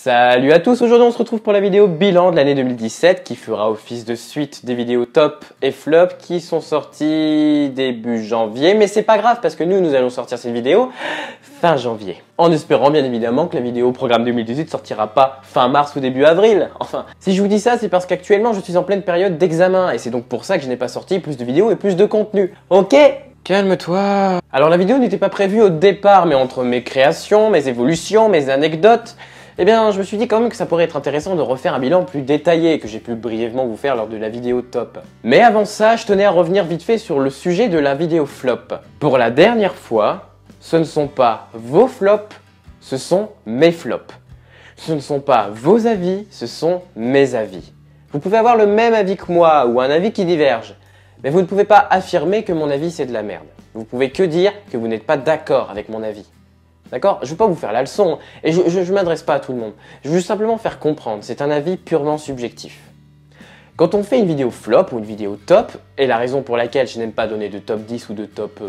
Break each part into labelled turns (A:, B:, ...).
A: Salut à tous, aujourd'hui on se retrouve pour la vidéo bilan de l'année 2017 qui fera office de suite des vidéos top et flop qui sont sorties début janvier. Mais c'est pas grave parce que nous allons sortir cette vidéo fin janvier. En espérant bien évidemment que la vidéo programme 2018 sortira pas fin mars ou début avril. Enfin, si je vous dis ça c'est parce qu'actuellement je suis en pleine période d'examen et c'est donc pour ça que je n'ai pas sorti plus de vidéos et plus de contenu. Ok ? Calme-toi. Alors la vidéo n'était pas prévue au départ, mais entre mes créations, mes évolutions, mes anecdotes, eh bien je me suis dit quand même que ça pourrait être intéressant de refaire un bilan plus détaillé que j'ai pu brièvement vous faire lors de la vidéo top. Mais avant ça, je tenais à revenir vite fait sur le sujet de la vidéo flop. Pour la dernière fois, ce ne sont pas vos flops, ce sont mes flops. Ce ne sont pas vos avis, ce sont mes avis. Vous pouvez avoir le même avis que moi ou un avis qui diverge. Mais vous ne pouvez pas affirmer que mon avis c'est de la merde. Vous pouvez que dire que vous n'êtes pas d'accord avec mon avis. D'accord? Je ne veux pas vous faire la leçon, et je ne m'adresse pas à tout le monde. Je veux juste simplement faire comprendre, c'est un avis purement subjectif. Quand on fait une vidéo flop ou une vidéo top, et la raison pour laquelle je n'aime pas donner de top 10 ou de top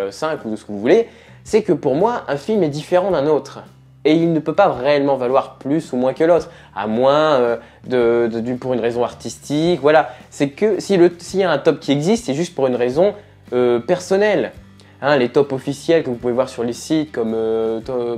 A: 5 ou de ce que vous voulez, c'est que pour moi, un film est différent d'un autre. Et il ne peut pas réellement valoir plus ou moins que l'autre, à moins pour une raison artistique, voilà. C'est que s'il y a un top qui existe, c'est juste pour une raison personnelle. Hein, les tops officiels que vous pouvez voir sur les sites comme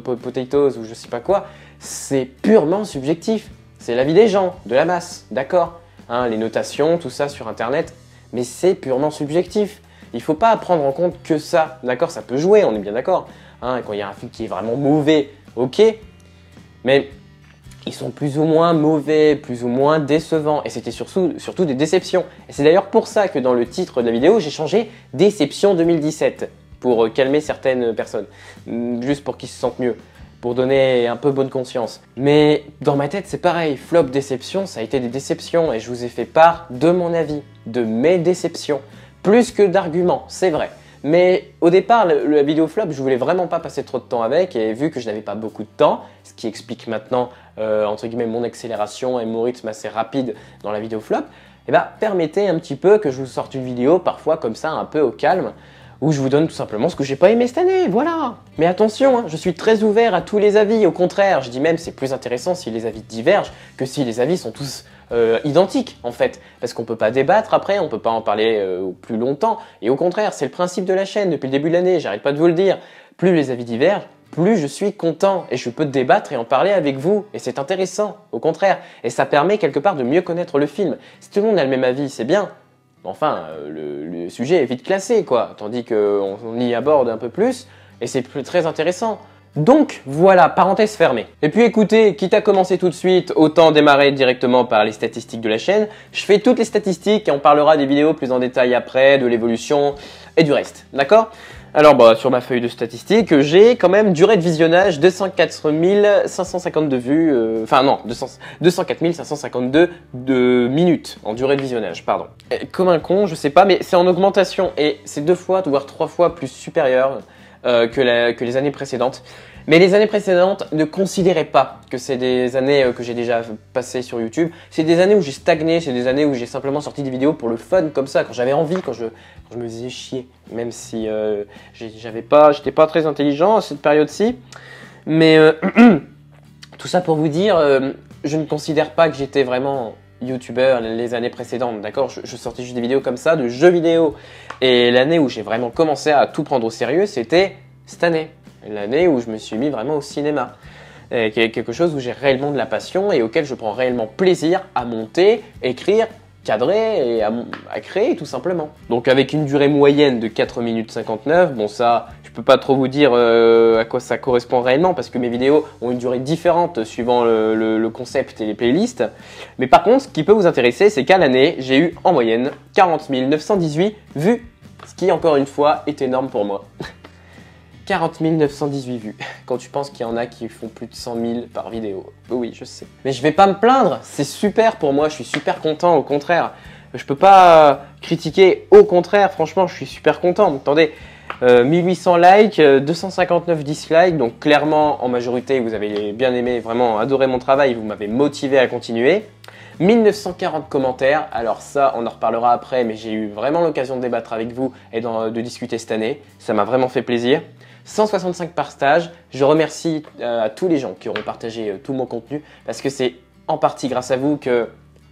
A: Potatoes ou je sais pas quoi, c'est purement subjectif. C'est l'avis des gens, de la masse, d'accord, hein, les notations, tout ça sur internet, mais c'est purement subjectif. Il ne faut pas prendre en compte que ça, d'accord, ça peut jouer, on est bien d'accord. Hein, quand il y a un film qui est vraiment mauvais, ok, mais ils sont plus ou moins mauvais, plus ou moins décevants, et c'était surtout des déceptions. Et c'est d'ailleurs pour ça que dans le titre de la vidéo, j'ai changé « Déception 2017 » pour calmer certaines personnes, juste pour qu'ils se sentent mieux, pour donner un peu bonne conscience. Mais dans ma tête, c'est pareil, flop, déception, ça a été des déceptions, et je vous ai fait part de mon avis, de mes déceptions, plus que d'arguments, c'est vrai. Mais au départ, la vidéo flop, je voulais vraiment pas passer trop de temps avec, et vu que je n'avais pas beaucoup de temps, ce qui explique maintenant, entre guillemets, mon accélération et mon rythme assez rapide dans la vidéo flop, eh ben, permettez un petit peu que je vous sorte une vidéo, parfois comme ça, un peu au calme, où je vous donne tout simplement ce que j'ai pas aimé cette année, voilà. Mais attention, hein, je suis très ouvert à tous les avis, au contraire, je dis même c'est plus intéressant si les avis divergent que si les avis sont tous identiques en fait, parce qu'on peut pas débattre après, on peut pas en parler plus longtemps, et au contraire, c'est le principe de la chaîne depuis le début de l'année, j'arrête pas de vous le dire, plus les avis divergent, plus je suis content, et je peux débattre et en parler avec vous, et c'est intéressant, au contraire, et ça permet quelque part de mieux connaître le film. Si tout le monde a le même avis, c'est bien, enfin, le sujet est vite classé, quoi, tandis qu'on y aborde un peu plus, et c'est très intéressant. Donc voilà, parenthèse fermée. Et puis écoutez, quitte à commencer tout de suite, autant démarrer directement par les statistiques de la chaîne. Je fais toutes les statistiques et on parlera des vidéos plus en détail après, de l'évolution et du reste, d'accord? Alors bah, sur ma feuille de statistiques, j'ai quand même durée de visionnage 204 552 vues, enfin non, 204 552 minutes en durée de visionnage, pardon. Et comme un con, je sais pas, mais c'est en augmentation et c'est 2 fois, voire 3 fois plus supérieur que les années précédentes. Mais les années précédentes, ne considérez pas que c'est des années que j'ai déjà passées sur YouTube. C'est des années où j'ai stagné, c'est des années où j'ai simplement sorti des vidéos pour le fun, comme ça, quand j'avais envie, quand je me faisais chier. Même si j'étais pas très intelligent à cette période-ci. Mais tout ça pour vous dire, je ne considère pas que j'étais vraiment youtubeur les années précédentes, d'accord, je sortais juste des vidéos comme ça, de jeux vidéo. Et l'année où j'ai vraiment commencé à tout prendre au sérieux, c'était cette année. L'année où je me suis mis vraiment au cinéma. Et quelque chose où j'ai réellement de la passion et auquel je prends réellement plaisir à monter, écrire, cadrer et à créer tout simplement. Donc avec une durée moyenne de 4 minutes 59, bon ça, je peux pas trop vous dire à quoi ça correspond réellement parce que mes vidéos ont une durée différente suivant le concept et les playlists. Mais par contre, ce qui peut vous intéresser, c'est qu'à l'année, j'ai eu en moyenne 40 918 vues, ce qui encore une fois est énorme pour moi. 40 918 vues, quand tu penses qu'il y en a qui font plus de 100 000 par vidéo. Oui, je sais. Mais je vais pas me plaindre, c'est super pour moi, je suis super content, au contraire. Je peux pas critiquer, au contraire, franchement, je suis super content. Attendez, 1800 likes, 259 dislikes, donc clairement en majorité vous avez bien aimé, vraiment adoré mon travail, vous m'avez motivé à continuer. 1940 commentaires, alors ça on en reparlera après, mais j'ai eu vraiment l'occasion de débattre avec vous et de discuter cette année, ça m'a vraiment fait plaisir. 165 partages, je remercie à tous les gens qui auront partagé tout mon contenu, parce que c'est en partie grâce à vous que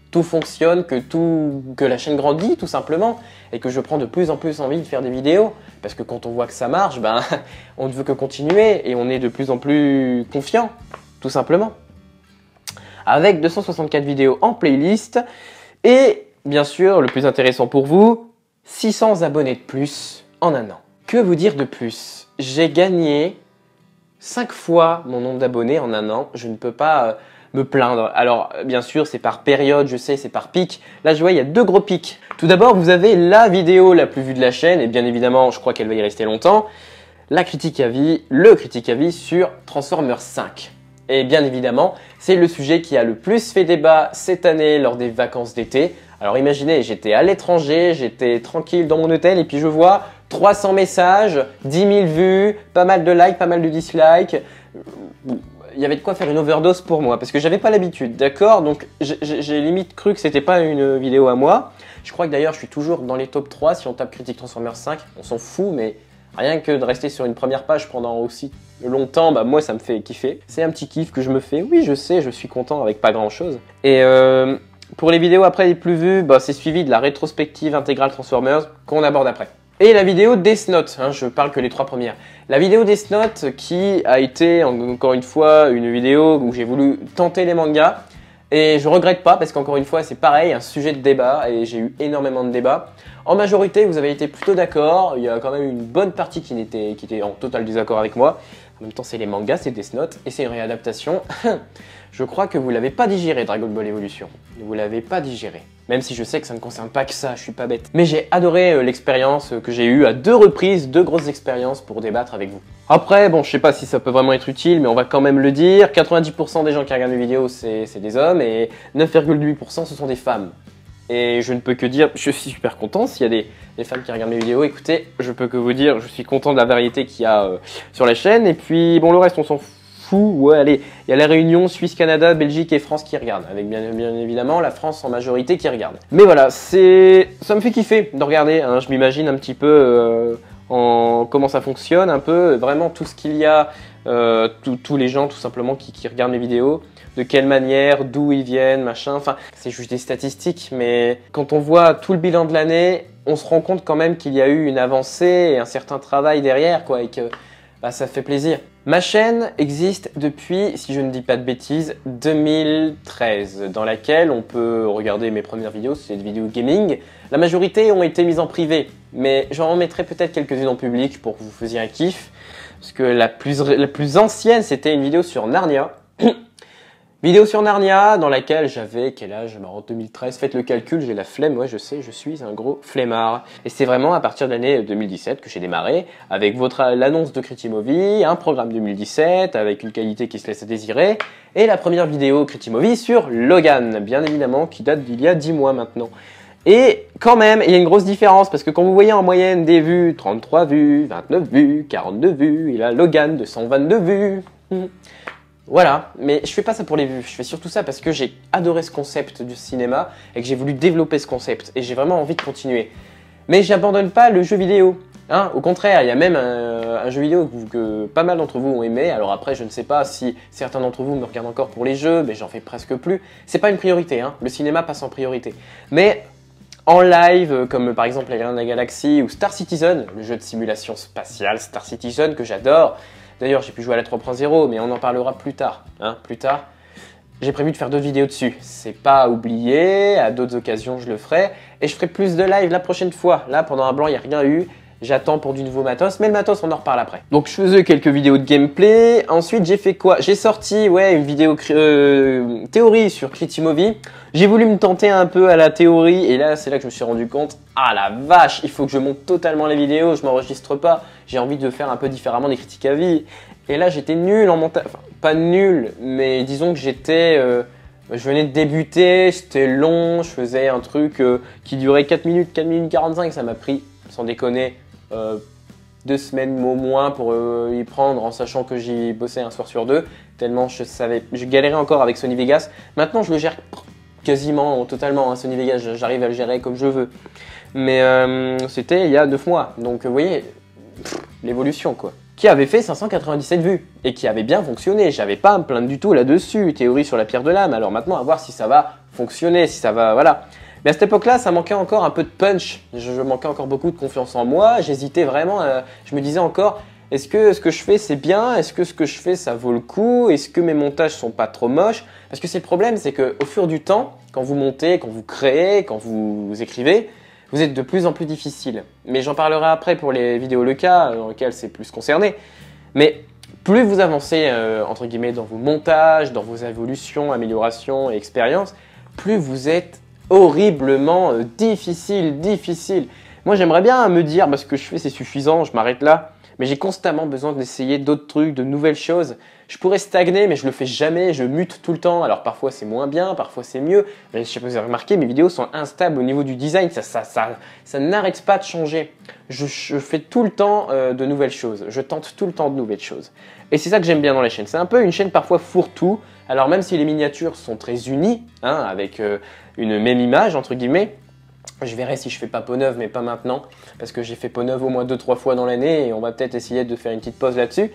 A: tout fonctionne, que la chaîne grandit tout simplement, et que je prends de plus en plus envie de faire des vidéos, parce que quand on voit que ça marche, ben, on ne veut que continuer, et on est de plus en plus confiant, tout simplement. Avec 264 vidéos en playlist, et bien sûr, le plus intéressant pour vous, 600 abonnés de plus en un an. Que vous dire de plus? J'ai gagné 5 fois mon nombre d'abonnés en un an, je ne peux pas me plaindre. Alors bien sûr c'est par période, je sais c'est par pic. Là je vois il y a 2 gros pics. Tout d'abord vous avez la vidéo la plus vue de la chaîne et bien évidemment je crois qu'elle va y rester longtemps. La critique à vie, le critique à vie sur Transformers 5. Et bien évidemment c'est le sujet qui a le plus fait débat cette année lors des vacances d'été. Alors imaginez j'étais à l'étranger, j'étais tranquille dans mon hôtel et puis je vois 300 messages, 10 000 vues, pas mal de likes, pas mal de dislikes. Il y avait de quoi faire une overdose pour moi parce que j'avais pas l'habitude, d'accord? Donc j'ai limite cru que c'était pas une vidéo à moi. Je crois que d'ailleurs je suis toujours dans les top 3 si on tape Critique Transformers 5, on s'en fout, mais rien que de rester sur une première page pendant aussi longtemps, bah moi ça me fait kiffer. C'est un petit kiff que je me fais, oui je sais, je suis content avec pas grand chose. Et pour les vidéos après les plus vues, bah, c'est suivi de la rétrospective intégrale Transformers qu'on aborde après. Et la vidéo Death Note, hein, je parle que les 3 premières. La vidéo Death Note qui a été encore une fois une vidéo où j'ai voulu tenter les mangas. Et je regrette pas parce qu'encore une fois c'est pareil, un sujet de débat et j'ai eu énormément de débats. En majorité vous avez été plutôt d'accord, il y a quand même une bonne partie qui était en total désaccord avec moi. En même temps c'est les mangas, c'est Death Note et c'est une réadaptation. Je crois que vous l'avez pas digéré Dragon Ball Evolution, vous l'avez pas digéré. Même si je sais que ça ne concerne pas que ça, je suis pas bête. Mais j'ai adoré l'expérience que j'ai eue à 2 reprises, 2 grosses expériences pour débattre avec vous. Après, bon, je sais pas si ça peut vraiment être utile, mais on va quand même le dire. 90% des gens qui regardent mes vidéos, c'est des hommes et 9,8% ce sont des femmes. Et je ne peux que dire, je suis super content s'il y a des femmes qui regardent mes vidéos. Écoutez, je peux que vous dire, je suis content de la variété qu'il y a sur la chaîne. Et puis, bon, le reste, on s'en fout. Ouais, allez, il y a la réunion Suisse, Canada, Belgique et France qui regardent, avec bien évidemment la France en majorité qui regarde. Mais voilà, ça me fait kiffer de regarder, hein, je m'imagine un petit peu comment ça fonctionne, un peu, vraiment tout ce qu'il y a, tous les gens tout simplement qui regardent mes vidéos, de quelle manière, d'où ils viennent, machin, enfin, c'est juste des statistiques, mais quand on voit tout le bilan de l'année, on se rend compte quand même qu'il y a eu une avancée et un certain travail derrière, quoi, et que bah, ça fait plaisir. Ma chaîne existe depuis, si je ne dis pas de bêtises, 2013, dans laquelle on peut regarder mes premières vidéos, c'est des vidéos gaming. La majorité ont été mises en privé, mais j'en remettrai peut-être quelques-unes en public pour que vous fassiez un kiff. Parce que la plus ancienne, c'était une vidéo sur Narnia. Vidéo sur Narnia dans laquelle j'avais, quel âge? En 2013, faites le calcul, j'ai la flemme, ouais je sais, je suis un gros flemmard. Et c'est vraiment à partir de l'année 2017 que j'ai démarré, avec l'annonce de Critimovi, un programme 2017, avec une qualité qui se laisse à désirer, et la première vidéo Critimovi sur Logan, bien évidemment, qui date d'il y a 10 mois maintenant. Et quand même, il y a une grosse différence, parce que quand vous voyez en moyenne des vues, 33 vues, 29 vues, 42 vues, il a Logan de 122 vues... Voilà, mais je fais pas ça pour les vues, je fais surtout ça parce que j'ai adoré ce concept du cinéma et que j'ai voulu développer ce concept et j'ai vraiment envie de continuer. Mais j'abandonne pas le jeu vidéo, hein, au contraire, il y a même un jeu vidéo que pas mal d'entre vous ont aimé, alors après je ne sais pas si certains d'entre vous me regardent encore pour les jeux, mais j'en fais presque plus. C'est pas une priorité, hein, le cinéma passe en priorité. Mais en live, comme par exemple les Gardiens de la Galaxie ou Star Citizen, le jeu de simulation spatiale Star Citizen que j'adore. D'ailleurs, j'ai pu jouer à la 3.0, mais on en parlera plus tard. Hein, plus tard, j'ai prévu de faire d'autres vidéos dessus. C'est pas à oublier, à d'autres occasions, je le ferai. Et je ferai plus de live la prochaine fois. Là, pendant un blanc, il n'y a rien eu. J'attends pour du nouveau matos, mais le matos, on en reparle après. Donc, je faisais quelques vidéos de gameplay. Ensuite, j'ai fait quoi? J'ai sorti, ouais, une vidéo théorie sur Critimovi. J'ai voulu me tenter un peu à la théorie. Et là, c'est là que je me suis rendu compte. Ah la vache, il faut que je monte totalement les vidéos. Je m'enregistre pas. J'ai envie de faire un peu différemment des critiques à vie. Et là, j'étais nul en montage. Enfin, pas nul, mais disons que j'étais... je venais de débuter, c'était long. Je faisais un truc qui durait 4 minutes 45. Ça m'a pris, sans déconner... 2 semaines au moins pour y prendre en sachant que j'y bossais un soir sur deux, tellement je galérais encore avec Sony Vegas. Maintenant je le gère quasiment, totalement, hein, Sony Vegas, j'arrive à le gérer comme je veux. Mais c'était il y a 9 mois, donc vous voyez, l'évolution quoi. Qui avait fait 597 vues et qui avait bien fonctionné, j'avais pas à me plaindre du tout là-dessus, théorie sur la pierre de l'âme, alors maintenant à voir si ça va fonctionner, si ça va, voilà. Mais à cette époque-là, ça manquait encore un peu de punch, je manquais encore beaucoup de confiance en moi, j'hésitais vraiment, je me disais encore, est-ce que ce que je fais c'est bien, est-ce que ce que je fais ça vaut le coup, est-ce que mes montages sont pas trop moches? Parce que c'est le problème, c'est qu'au fur du temps, quand vous montez, quand vous créez, quand vous écrivez, vous êtes de plus en plus difficile. Mais j'en parlerai après pour les vidéos le cas, dans lesquelles c'est plus concerné. Mais plus vous avancez, entre guillemets, dans vos montages, dans vos évolutions, améliorations et expériences, plus vous êtes horriblement difficile. Moi, j'aimerais bien me dire, bah, ce que je fais, c'est suffisant, je m'arrête là. Mais j'ai constamment besoin d'essayer d'autres trucs, de nouvelles choses. Je pourrais stagner, mais je le fais jamais, je mute tout le temps. Alors parfois c'est moins bien, parfois c'est mieux. Mais je sais pas si vous avez remarqué, mes vidéos sont instables au niveau du design, ça n'arrête pas de changer. Je fais tout le temps de nouvelles choses, je tente tout le temps de nouvelles choses. Et c'est ça que j'aime bien dans la chaîne. C'est un peu une chaîne parfois fourre-tout. Alors même si les miniatures sont très unies, hein, avec une même image, entre guillemets, je verrai si je fais pas peau neuve, mais pas maintenant, parce que j'ai fait peau neuve au moins 2-3 fois dans l'année et on va peut-être essayer de faire une petite pause là-dessus.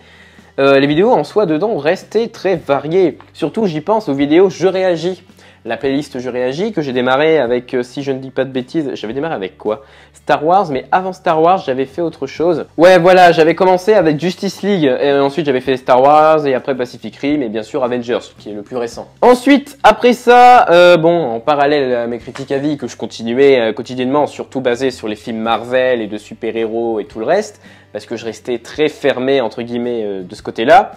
A: Les vidéos en soi dedans restaient très variées. Surtout, j'y pense aux vidéos Je réagis. La playlist Je réagis que j'ai démarré avec, si je ne dis pas de bêtises, j'avais démarré avec quoi? Star Wars, mais avant Star Wars, j'avais fait autre chose. Ouais, voilà, j'avais commencé avec Justice League, et ensuite j'avais fait Star Wars, et après Pacific Rim, et bien sûr Avengers, qui est le plus récent. Ensuite, après ça, bon, en parallèle à mes critiques à vie que je continuais quotidiennement, surtout basées sur les films Marvel et de super-héros et tout le reste, parce que je restais très fermé, entre guillemets, de ce côté-là.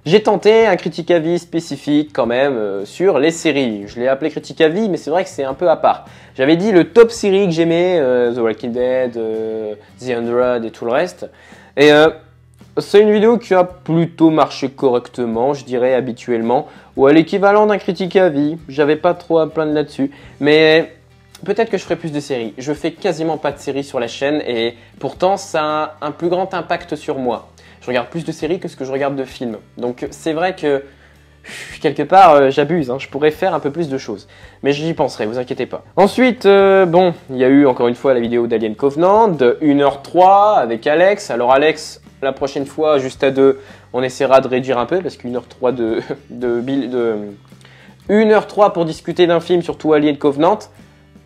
A: J'ai tenté un critique à vie spécifique quand même sur les séries. Je l'ai appelé critique à vie, mais c'est vrai que c'est un peu à part. J'avais dit le top série que j'aimais, The Walking Dead, The 100 et tout le reste. Et c'est une vidéo qui a plutôt marché correctement, je dirais habituellement, ou à l'équivalent d'un critique à vie. J'avais pas trop à me plaindre là-dessus, mais peut-être que je ferai plus de séries. Je fais quasiment pas de séries sur la chaîne et pourtant ça a un plus grand impact sur moi. Je regarde plus de séries que ce que je regarde de films. Donc c'est vrai que quelque part j'abuse, hein. Je pourrais faire un peu plus de choses. Mais j'y penserai, vous inquiétez pas. Ensuite, bon, il y a eu encore une fois la vidéo d'Alien Covenant de 1h03 avec Alex. Alors Alex, la prochaine fois, juste à deux, on essaiera de réduire un peu parce qu'1h03 1h03 pour discuter d'un film, surtout Alien Covenant,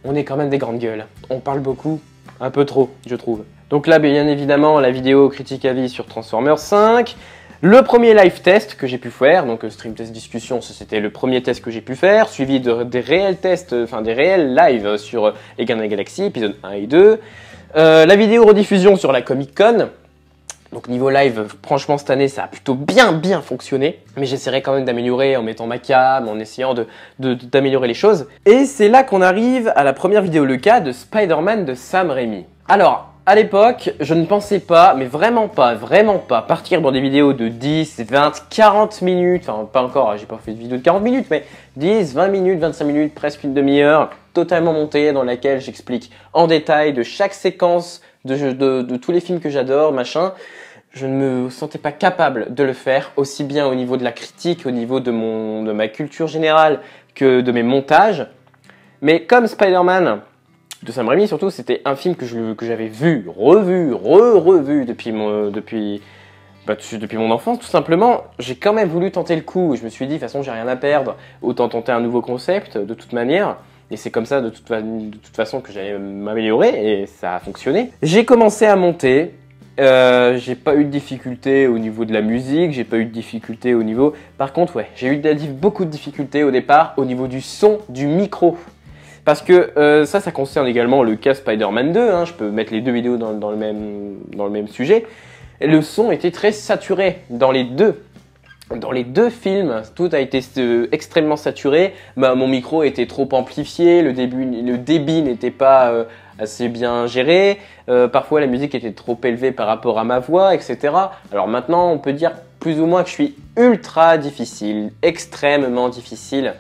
A: on est quand même des grandes gueules. On parle beaucoup, un peu trop, je trouve. Donc là, bien évidemment, la vidéo critique à vie sur Transformers 5. Le premier live test que j'ai pu faire, donc stream test discussion, c'était le premier test que j'ai pu faire, suivi des réels tests, enfin des réels lives sur les Gardiens de la Galaxie, épisode 1 et 2. La vidéo rediffusion sur la Comic Con. Donc niveau live, franchement cette année ça a plutôt bien fonctionné, mais j'essaierai quand même d'améliorer en mettant ma cam, en essayant d'améliorer les choses. Et c'est là qu'on arrive à la première vidéo le cas de Spider-Man de Sam Raimi. Alors, à l'époque, je ne pensais pas, mais vraiment pas, partir dans des vidéos de 10, 20, 40 minutes, enfin pas encore, j'ai pas fait de vidéo de 40 minutes, mais 10, 20 minutes, 25 minutes, presque une demi-heure, totalement montée, dans laquelle j'explique en détail de chaque séquence, de tous les films que j'adore, machin. Je ne me sentais pas capable de le faire, aussi bien au niveau de la critique, au niveau de ma culture générale, que de mes montages. Mais comme Spider-Man de Sam Raimi surtout, c'était un film que j'avais vu, revu depuis mon enfance tout simplement. J'ai quand même voulu tenter le coup, je me suis dit de toute façon j'ai rien à perdre, autant tenter un nouveau concept de toute manière. Et c'est comme ça de toute façon que j'allais m'améliorer et ça a fonctionné. J'ai commencé à monter, j'ai pas eu de difficultés au niveau de la musique, j'ai pas eu de difficultés au niveau... Par contre ouais, j'ai eu beaucoup de difficultés au départ au niveau du son, du micro. Parce que ça concerne également le cas Spider-Man 2, hein, je peux mettre les deux vidéos dans le même sujet. Et le son était très saturé dans les deux. Dans les deux films, tout a été extrêmement saturé. Mon micro était trop amplifié, le débit n'était pas assez bien géré. Parfois la musique était trop élevée par rapport à ma voix, etc. Alors maintenant on peut dire plus ou moins que je suis ultra difficile, extrêmement difficile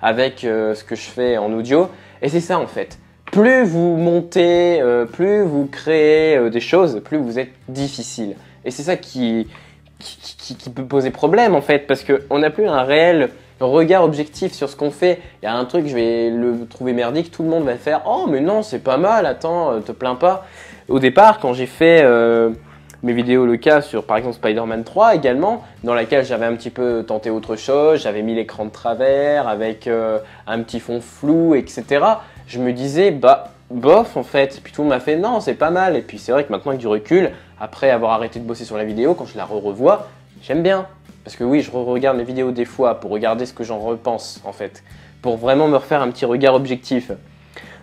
A: avec ce que je fais en audio. Et c'est ça en fait. plus vous montez, plus vous créez des choses, plus vous êtes difficile. Et c'est ça qui peut poser problème en fait, parce qu'on n'a plus un réel regard objectif sur ce qu'on fait. Il y a un truc, je vais le trouver merdique, tout le monde va faire « Oh mais non, c'est pas mal, attends, te plains pas ». Au départ, quand j'ai fait mes vidéos le cas sur par exemple Spider-Man 3 également, dans laquelle j'avais un petit peu tenté autre chose, j'avais mis l'écran de travers avec un petit fond flou, etc. Je me disais, bah, bof en fait. Puis tout le monde m'a fait, non, c'est pas mal. Et puis c'est vrai que maintenant avec du recul, après avoir arrêté de bosser sur la vidéo, quand je la revois, j'aime bien. Parce que oui, je regarde mes vidéos des fois pour regarder ce que j'en repense en fait. Pour vraiment me refaire un petit regard objectif.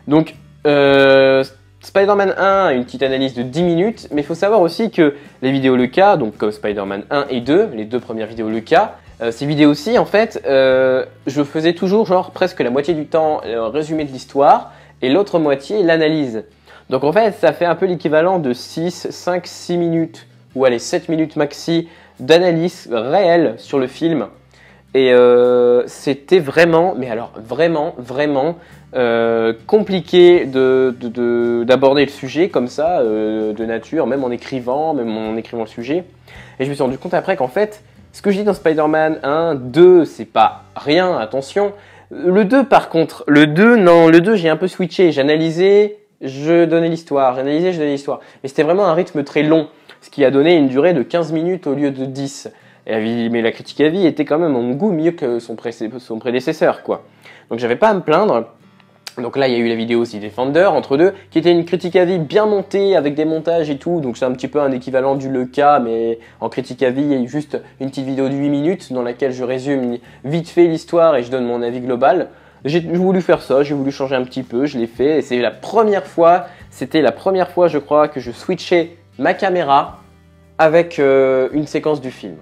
A: Donc, Spider-Man 1, une petite analyse de 10 minutes. Mais il faut savoir aussi que les vidéos le cas, donc comme Spider-Man 1 et 2, les deux premières vidéos le cas, ces vidéos-ci, en fait, je faisais toujours genre presque la moitié du temps résumé de l'histoire et l'autre moitié l'analyse. Donc en fait, ça fait un peu l'équivalent de 5, 6 minutes ou allez 7 minutes maxi d'analyse réelle sur le film. Et c'était vraiment, mais alors vraiment compliqué d'aborder le sujet comme ça, de nature, même en écrivant le sujet. Et je me suis rendu compte après qu'en fait, ce que je dis dans Spider-Man 1, 2, c'est pas rien, attention. Le 2 par contre, le 2 j'ai un peu switché, j'analysais, je donnais l'histoire, j'analysais, je donnais l'histoire. Mais c'était vraiment un rythme très long, ce qui a donné une durée de 15 minutes au lieu de 10. Mais la critique à vie était quand même en mon goût mieux que son prédécesseur, quoi. Donc j'avais pas à me plaindre. Donc là, il y a eu la vidéo aussi Defender, entre deux, qui était une critique à vie bien montée, avec des montages et tout. Donc c'est un petit peu un équivalent du Leca, mais en critique à vie, il y a eu juste une petite vidéo de 8 minutes dans laquelle je résume vite fait l'histoire et je donne mon avis global. J'ai voulu faire ça, j'ai voulu changer un petit peu, je l'ai fait. Et c'était la première fois, je crois, que je switchais ma caméra avec une séquence du film.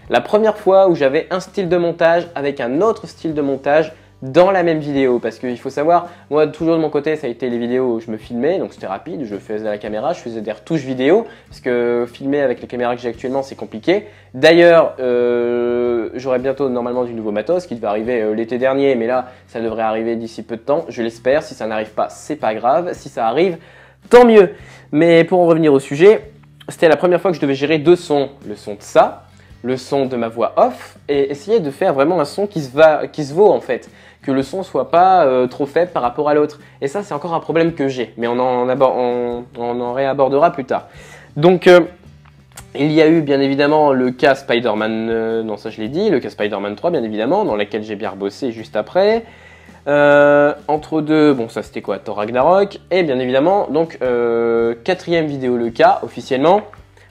A: La première fois où j'avais un style de montage avec un autre style de montage dans la même vidéo, parce qu'il faut savoir, moi toujours de mon côté ça a été les vidéos où je me filmais, donc c'était rapide, je faisais à la caméra, je faisais des retouches vidéo, parce que filmer avec les caméras que j'ai actuellement c'est compliqué. D'ailleurs, j'aurai bientôt normalement du nouveau matos qui devait arriver l'été dernier, mais là ça devrait arriver d'ici peu de temps, je l'espère. Si ça n'arrive pas, c'est pas grave, si ça arrive, tant mieux. Mais pour en revenir au sujet, c'était la première fois que je devais gérer deux sons, le son de ça, le son de ma voix off, et essayer de faire vraiment un son qui se vaut en fait, que le son soit pas trop faible par rapport à l'autre. Et ça c'est encore un problème que j'ai, mais on en réabordera plus tard. Donc il y a eu bien évidemment le cas Spider-Man, non ça je l'ai dit, le cas Spider-Man 3 bien évidemment, dans lequel j'ai bien rebossé juste après. Entre deux, bon ça c'était quoi, Thor Ragnarok, et bien évidemment donc quatrième vidéo le cas officiellement,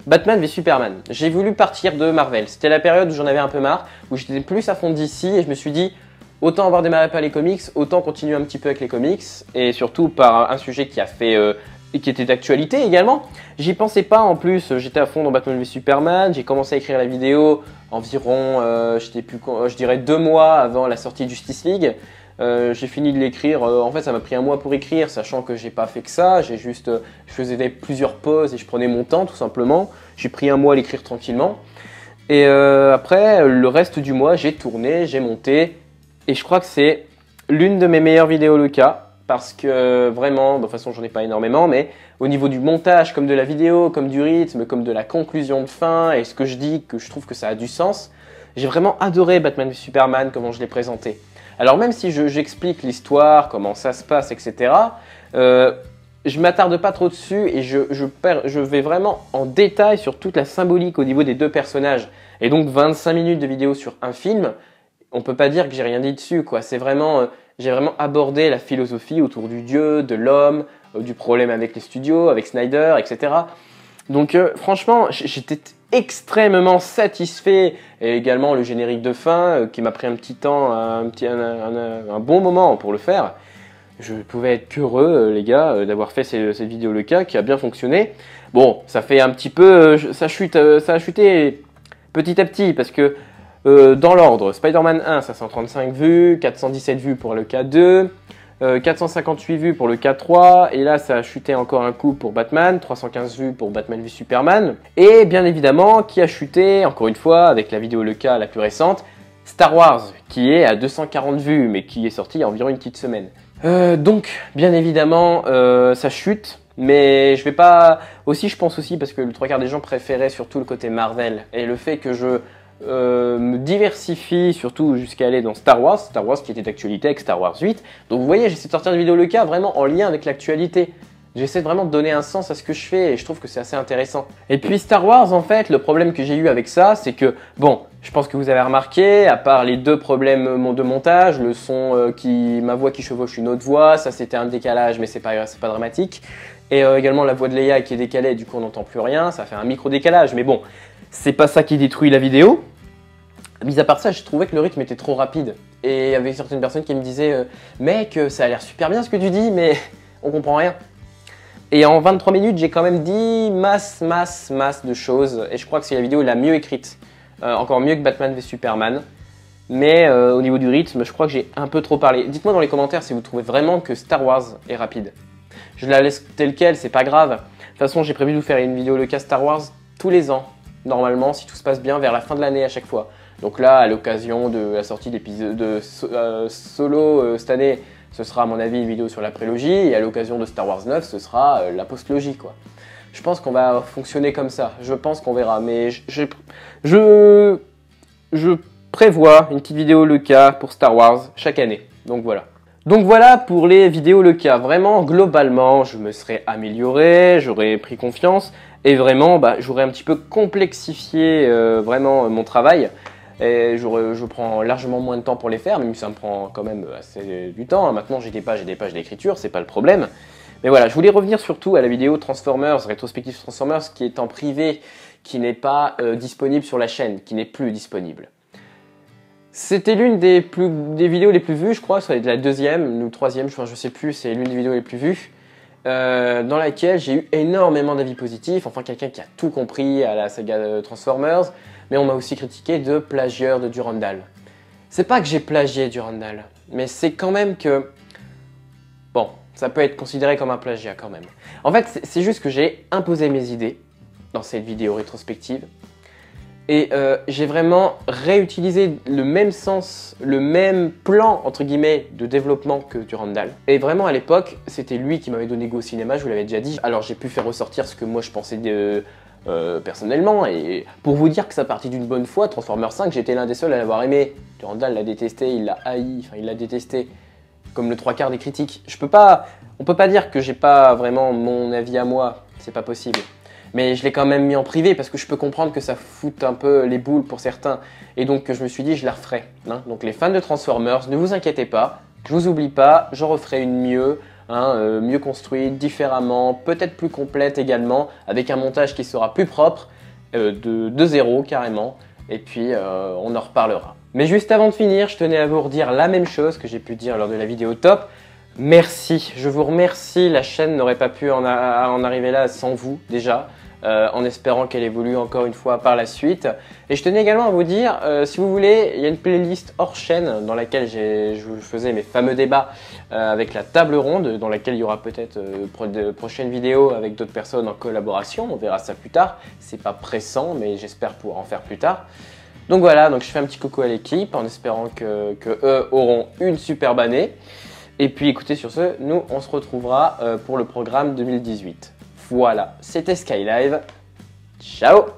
A: Batman v Superman. J'ai voulu partir de Marvel, c'était la période où j'en avais un peu marre, où j'étais plus à fond d'ici et je me suis dit autant avoir démarré par les comics, autant continuer un petit peu avec les comics, et surtout par un sujet qui a fait qui était d'actualité également. J'y pensais pas en plus, j'étais à fond dans Batman v Superman, j'ai commencé à écrire la vidéo environ, je dirais 2 mois avant la sortie de Justice League. J'ai fini de l'écrire, en fait ça m'a pris 1 mois pour écrire, sachant que j'ai pas fait que ça, je faisais plusieurs pauses et je prenais mon temps tout simplement. J'ai pris 1 mois à l'écrire tranquillement. Et après, le reste du mois, j'ai tourné, j'ai monté, et je crois que c'est l'une de mes meilleures vidéos le cas, parce que vraiment, de toute façon j'en ai pas énormément, mais au niveau du montage, comme de la vidéo, comme du rythme, comme de la conclusion de fin, et ce que je dis, que je trouve que ça a du sens, j'ai vraiment adoré Batman v Superman, comment je l'ai présenté. Alors même si j'explique l'histoire, comment ça se passe, etc., je m'attarde pas trop dessus et je vais vraiment en détail sur toute la symbolique au niveau des deux personnages. Et donc 25 minutes de vidéo sur un film, on peut pas dire que j'ai rien dit dessus, quoi. C'est vraiment, j'ai vraiment abordé la philosophie autour du dieu, de l'homme, du problème avec les studios, avec Snyder, etc. Donc franchement, j'étais extrêmement satisfait, et également le générique de fin qui m'a pris un petit temps, un bon moment pour le faire. Je pouvais être qu'heureux les gars d'avoir fait cette vidéo le cas qui a bien fonctionné. Bon, ça fait un petit peu, ça a chuté petit à petit parce que dans l'ordre, Spider-Man 1 535 vues, 417 vues pour le cas 2, 458 vues pour le K3, et là ça a chuté encore un coup pour Batman, 315 vues pour Batman v Superman, et bien évidemment qui a chuté encore une fois avec la vidéo le cas la plus récente, Star Wars, qui est à 240 vues, mais qui est sorti il y a environ une petite semaine. Donc, bien évidemment, ça chute. Mais je vais pas... Aussi, je pense aussi, parce que le 3/4 des gens préféraient surtout le côté Marvel. Et le fait que je me diversifie, surtout jusqu'à aller dans Star Wars qui était d'actualité avec Star Wars 8. Donc vous voyez, j'essaie de sortir des vidéos le cas vraiment en lien avec l'actualité. J'essaie vraiment de donner un sens à ce que je fais et je trouve que c'est assez intéressant. Et puis Star Wars, en fait, le problème que j'ai eu avec ça, c'est que, bon, je pense que vous avez remarqué, à part les deux problèmes de montage, le son ma voix qui chevauche une autre voix, ça c'était un décalage, mais c'est pas dramatique. Et également la voix de Leia qui est décalée, du coup on n'entend plus rien, ça fait un micro décalage, mais bon, c'est pas ça qui détruit la vidéo. Mis à part ça, je trouvais que le rythme était trop rapide. Et il y avait certaines personnes qui me disaient mec, ça a l'air super bien ce que tu dis, mais on comprend rien. Et en 23 minutes, j'ai quand même dit masse de choses. Et je crois que c'est la vidéo la mieux écrite. Encore mieux que Batman v Superman. Mais au niveau du rythme, je crois que j'ai un peu trop parlé. Dites-moi dans les commentaires si vous trouvez vraiment que Star Wars est rapide. Je la laisse telle quelle, c'est pas grave. De toute façon, j'ai prévu de vous faire une vidéo le cas Star Wars tous les ans. Normalement, si tout se passe bien, vers la fin de l'année à chaque fois. Donc là, à l'occasion de la sortie d'épisode de Solo cette année, ce sera à mon avis une vidéo sur la prélogie. Et à l'occasion de Star Wars 9, ce sera la postlogie, quoi. Je pense qu'on va fonctionner comme ça. Je pense qu'on verra. Mais je prévois une petite vidéo le cas pour Star Wars chaque année. Donc voilà. Donc voilà pour les vidéos le cas. Vraiment, globalement, je me serais amélioré, j'aurais pris confiance et vraiment, j'aurais un petit peu complexifié vraiment mon travail. Et je prends largement moins de temps pour les faire, même si ça me prend quand même assez du temps. Maintenant, j'ai des pages d'écriture, c'est pas le problème. Mais voilà, je voulais revenir surtout à la vidéo Transformers, rétrospective Transformers, qui est en privé, qui n'est pas disponible sur la chaîne, qui n'est plus disponible. C'était l'une des vidéos les plus vues, je crois, soit la deuxième ou troisième, je sais plus, c'est l'une des vidéos les plus vues, dans laquelle j'ai eu énormément d'avis positifs, enfin quelqu'un qui a tout compris à la saga Transformers, mais on m'a aussi critiqué de plagieur de Durandal. C'est pas que j'ai plagié Durandal, mais c'est quand même que, bon, ça peut être considéré comme un plagiat quand même. En fait, c'est juste que j'ai imposé mes idées dans cette vidéo rétrospective. Et j'ai vraiment réutilisé le même sens, le même plan, entre guillemets, de développement que Durandal. Et vraiment, à l'époque, c'était lui qui m'avait donné go au cinéma, je vous l'avais déjà dit. Alors j'ai pu faire ressortir ce que moi je pensais personnellement. Et pour vous dire que ça partit d'une bonne foi, Transformers 5, j'étais l'un des seuls à l'avoir aimé. Durandal l'a détesté, il l'a haï, enfin il l'a détesté, comme le 3/4 des critiques. On peut pas dire que j'ai pas vraiment mon avis à moi, c'est pas possible. Mais je l'ai quand même mis en privé parce que je peux comprendre que ça foute un peu les boules pour certains. Et donc je me suis dit je la referai. Hein. Donc les fans de Transformers, ne vous inquiétez pas, je vous oublie pas, j'en referai une mieux, mieux construite, différemment, peut-être plus complète également, avec un montage qui sera plus propre, de zéro carrément. Et puis on en reparlera. Mais juste avant de finir, je tenais à vous redire la même chose que j'ai pu dire lors de la vidéo top. Merci, je vous remercie, la chaîne n'aurait pas pu en arriver là sans vous déjà, en espérant qu'elle évolue encore une fois par la suite. Et je tenais également à vous dire, si vous voulez, il y a une playlist hors chaîne dans laquelle je faisais mes fameux débats avec la table ronde, dans laquelle il y aura peut-être de prochaines vidéos avec d'autres personnes en collaboration, on verra ça plus tard. C'est pas pressant, mais j'espère pouvoir en faire plus tard. Donc voilà, donc je fais un petit coucou à l'équipe en espérant que eux auront une superbe année. Et puis écoutez, sur ce, nous on se retrouvera pour le programme 2018. Voilà, c'était Skylive. Ciao!